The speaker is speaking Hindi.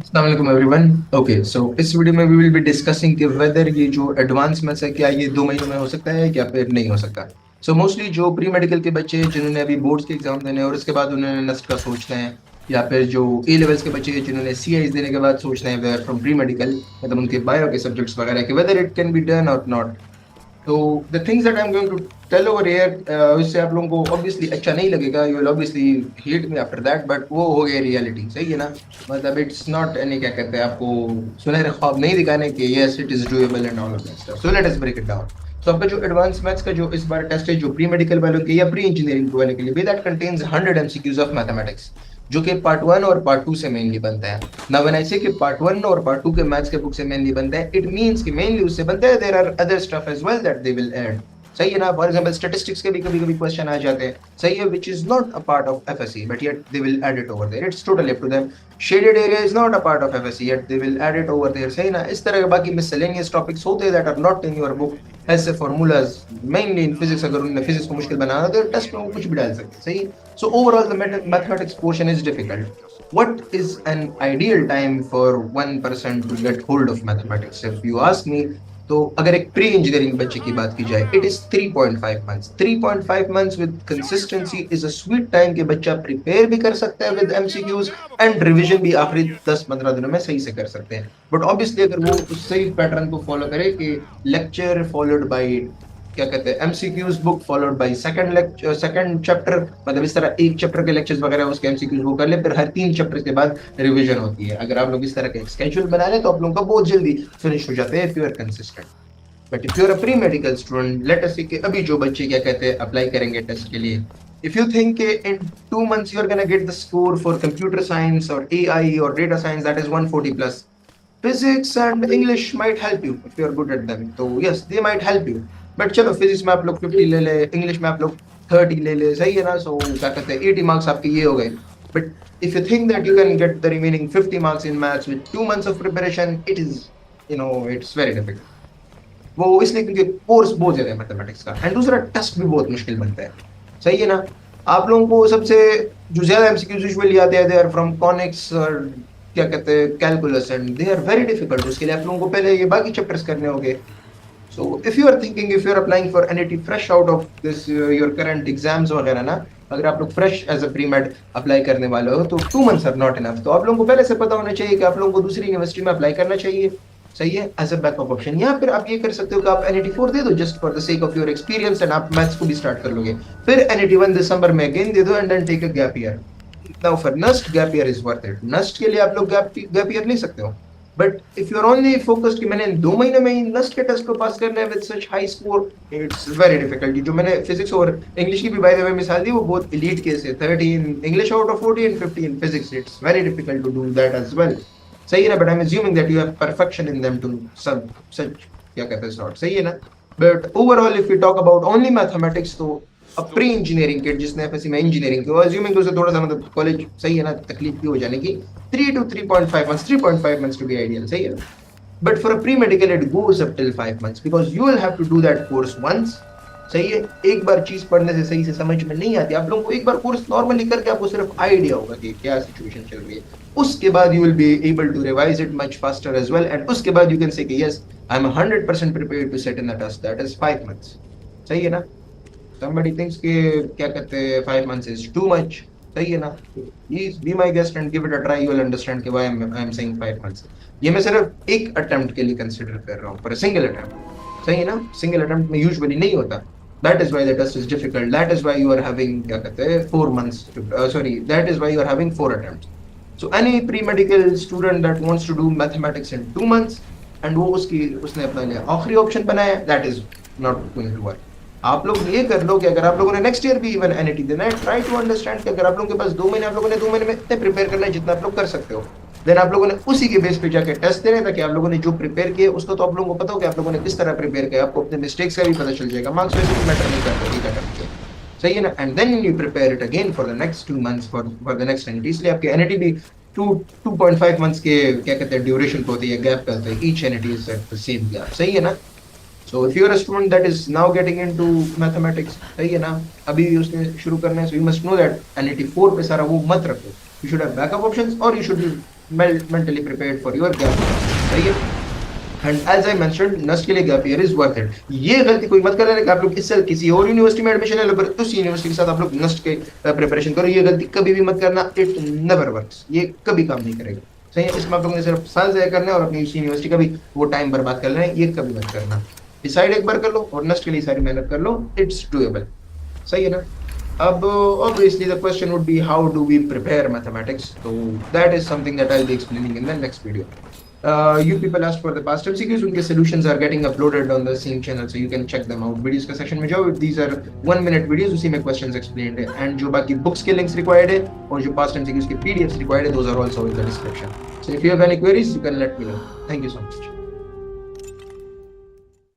अस्सलाम एवरीवन। ओके, सो इस वीडियो में वी विल बी डिस्कसिंग कि वेदर ये जो एडवांस मैथ्स है क्या ये 2 महीनों में हो सकता है या फिर नहीं हो सकता। सो मोस्टली जो प्री मेडिकल के बच्चे हैं जिन्होंने अभी बोर्ड्स के एग्जाम देने हैं और उसके बाद उन्होंने नेक्स्ट का सोचना है, या फिर जो ए लेवल्स के बच्चे हैं जिन्होंने सी आईज देने के बाद सोचना है वेदर फ्रॉम प्री मेडिकल, मतलब उनके बायो के सब्जेक्ट्स वगैरह के, whether it can be done और नॉट। तो the things that I am going to tell over here, उससे आप लोगों को ऑब्वियसली अच्छा नहीं लगेगा, you will obviously hate me after that, but वो हो गया रियलिटी, सही है ना। मतलब इट्स नॉट एनी, क्या कहते हैं, आपको सुनहरे ख्वाब नहीं दिखाने के, yes it is doable and all of that stuff. So let us break it down. तो आपका जो एडवांस मैथ्स का जो इस बार टेस्ट है, जो प्री मेडिकल वालों के या प्री इंजीनियरिंग वाले के लिए, that contains 100 MCQs of mathematics, जो कि पार्ट 1 और पार्ट 2 से मेनली बनता है। ना व्हेन आई से कि पार्ट 1 और पार्ट 2 के मैथ्स के बुक से मेनली बनता है, इट मींस कि मेनली उससे बनता है, there are other stuff as well that they will add. सही है ना। फॉर एग्जांपल स्टैटिस्टिक्स के भी कभी कभी क्वेश्चन आ जाते हैं, सही है, which is not a part of FSc but yet they will add it over there, it's totally up to them. Shaded area is not a part of FSc yet they will add it over there, सही ना। इस तरह के बाकी मिसलेनियस टॉपिक्स होते हैं that are not in your book, ऐसे फार्मूलाज मेनली इन फिजिक्स, अगर उन्होंने फिजिक्स को मुश्किल बनाना तो टेस्ट में वो कुछ भी डाल सकते हैं, सही। So overall the mathematics portion is difficult. What is an ideal time for one person to get hold of mathematics? If you ask me, तो अगर एक प्री इंजीनियरिंग बच्चे की बात की जाए, it is 3.5 months. 3.5 months with consistency is a sweet time कि बच्चा प्रिपेयर भी कर सकता है विद एमसीक्यूज एंड रिवीजन भी आखिरी 10-15 दिनों में सही से कर सकते हैं। बट ऑब्वियसली अगर वो उस सही पैटर्न को फॉलो करे कि लेक्चर फॉलोड बाय, क्या कहते हैं, MCQs book followed by second lecture, second chapter, मतलब इस तरह एक चैप्टर के लेक्चर्स वगैरह उसके एमसीक्यूज वो कर ले, फिर हर 3 चैप्टर के बाद रिवीजन होती है। अगर आप लोग इस तरह का एक स्केड्यूल बना लें तो आप लोगों का बहुत जल्दी फिनिश हो जाते हैं if you are consistent. But if you are a pre medical student, let us say कि अभी जो बच्चे, क्या कहते हैं, अप्लाई करेंगे टेस्ट के लिए, if you think in 2 months you're gonna get the score for computer science or AI or data science that is 140 plus, physics and English might help you if you're good at them, so yes they might help you। but चलो फिजिक्स में आप लोग 50 ले ले, इंग्लिश में आप लोग 30 ले ले, सही है ना। सो क्या कहते हैं, 80 मार्क्स आपके ये हो गए। But if you think that you can get the remaining 50 marks in maths with 2 months of preparation, it is, it's very difficult। वो इसलिए क्योंकि कोर्स बहुत ज्यादा है मैथमेटिक्स का, एंड दूसरा टेस्ट भी बहुत मुश्किल बनता है, सही है ना। आप लोगों को सबसे जो ज्यादा एमसीक्यूज यूजुअली आते हैं, दे आर फ्रॉम कॉनिक्स और, क्या कहते हैं, calculus, and they are very difficult. उसके लिए आप लोगों को पहले ये बाकी चैप्टर्स करने होंगे। So if you are thinking, if you are applying for NET fresh out of this your current exams वगैरह ना, अगर आप लोग fresh as a pre med apply करने वाले हो तो 2 मंथ्स आर नॉट इनफ। तो आप लोगों को पहले से पता होना चाहिए कि आप लोगों को दूसरी यूनिवर्सिटी में अप्लाई करना चाहिए, सही है, एज अ बैकअप ऑप्शन। या फिर आप ये कर सकते हो कि आप एनईटी 4 दे दो just for the sake of your experience, and आप मैथ्स को भी स्टार्ट कर लोगे। फिर एनईटी 1 दिसंबर में अगेन दे दो and then take a gap year. Now for NUST, gap year is worth it. NUST के लिए आप लोग गैप ईयर ले सकते हो। But if you are only focused कि मैंने 2 महीने में ही नस्ट के टेस्ट को पास करना है with such high score, it's very difficult. जो मैंने फिजिक्स और इंग्लिश की भी बाय द वे मिसाल दी, वो बहुत एलीट केस है। 13 English out of 40 and 15 physics, it's very difficult to do that as well, सही है ना। But I am assuming that you have perfection in them to सब सच, क्या कहते हैं, सॉर्ट, सही है ना। But overall if you talk about only mathematics, तो अब प्री इंजीनियरिंग किड जिसने एफएससी में इंजीनियरिंग की, अज्यूमिंग उसे थोड़ा सा मतलब कॉलेज, सही है ना, तकलीफ भी हो जाने की, 3 to 3.5 months, 3.5 months to be ideal, सही है ना। But for a pre medical it goes up till 5 months because you will have to do that course once, सही है। एक बार चीज पढ़ने से सही से समझ में नहीं आती, आप लोगों को एक बार कोर्स नॉर्मली करके आपको सिर्फ आइडिया होगा कि क्या सिचुएशन चल रही है। उसके बाद you will be able to revise it much faster as well, and उसके बाद यू कैन से कि yes I am 100% prepared to sit in the test that is 5 months, सही है ना। somebody thinks कि, क्या कहते हैं, 5 months is too much, सही है ना। Please be my guest and give it a try, you will understand कि why I'm saying 5 months। ये मैं सिर्फ एक अटेम्प्ट के लिए कंसिडर कर रहा हूँ, पर सिंगल अटेम्प्ट, सही है ना। सिंगल अटेम्प्ट में यूजुअली नहीं होता, that is why the test is difficult, that is why you are having, क्या कहते हैं, 4 months sorry, that is why you are having 4 attempts। so any pre-medical student that wants to do mathematics in 2 months and वो उसने अपना लिया आखिरी ऑप्शन बनाया, that is not going to work। आप लोग ये कर लो कि अगर आप लोगों ने नेक्स्ट ईयर भी इवन एनईटी देना है, ट्राई टू अंडरस्टैंड कि अगर आप लोगों के पास 2 महीने, आप लोगों ने 2 महीने में इतने प्रिपेयर करना है जितना आप लोग कर सकते हो, देन आप लोगों ने उसी के बेस पे जाके टेस्ट देने, ताकि आप लोगों ने जो प्रिपेयर किया उसको तो आप लोगों को पता हो कि आप लोगों ने किस तरह प्रिपेयर किया, आपको अपने मिस्टेक्स का भी पता चल जाएगा। मार्क्स वैसे भी मैटर नहीं करते, ठीक है, सही है ना। And then you prepare it again for the next 2 months for the next NET. इसलिए आपके एनईटी भी 2.5 months के, क्या कहते हैं, ड्यूरेशन पे होती है, गैप पे होता है, each NET is at the same gap, सही है ना। So if you are a student that is now getting into mathematics, सही है ना, अभी उसने शुरू करना है, so you must know that NET 4 पे सारा वो मत रखो, You should have backup options, or you should be mentally prepared for your gap year. सही है? And as I mentioned, NUST के लिए gap year is worth it. ये गलती कोई मत करना कि आप लोग इससे किसी और यूनिवर्सिटी में एडमिशन ले लो, पर उस यूनिवर्सिटी के साथ आप लोग नस्ट के प्रिपरेशन करो। ये गलती कभी भी मत करना, इट नेवर वर्क्स, ये कभी काम नहीं करेगा। सही है? इसमें आप लोगों ने सिर्फ साल ज़ाया करना है और अपनी उसी यूनिवर्सिटी का भी वो टाइम बर्बाद कर लेना है, ये कभी मत करना। डिसाइड एक बार कर लो और नस्ट के लिए सारी मेहनत कर लो, इट्स डूएबल। सही है ना? अब obviously the question would be, how do we prepare mathematics? So that is something that I'll be explaining in the next video. You people asked for the past MCQs, उनके solutions are getting uploaded on the same channel, so you can check them out. Videos का section में जाओ, these are 1 minute videos, उसी में questions explained है, and जो बाकी books के links required है और जो past MCQs के PDFs required है, those are also in the description. So if you have any queries, you can let me know. Thank you so much.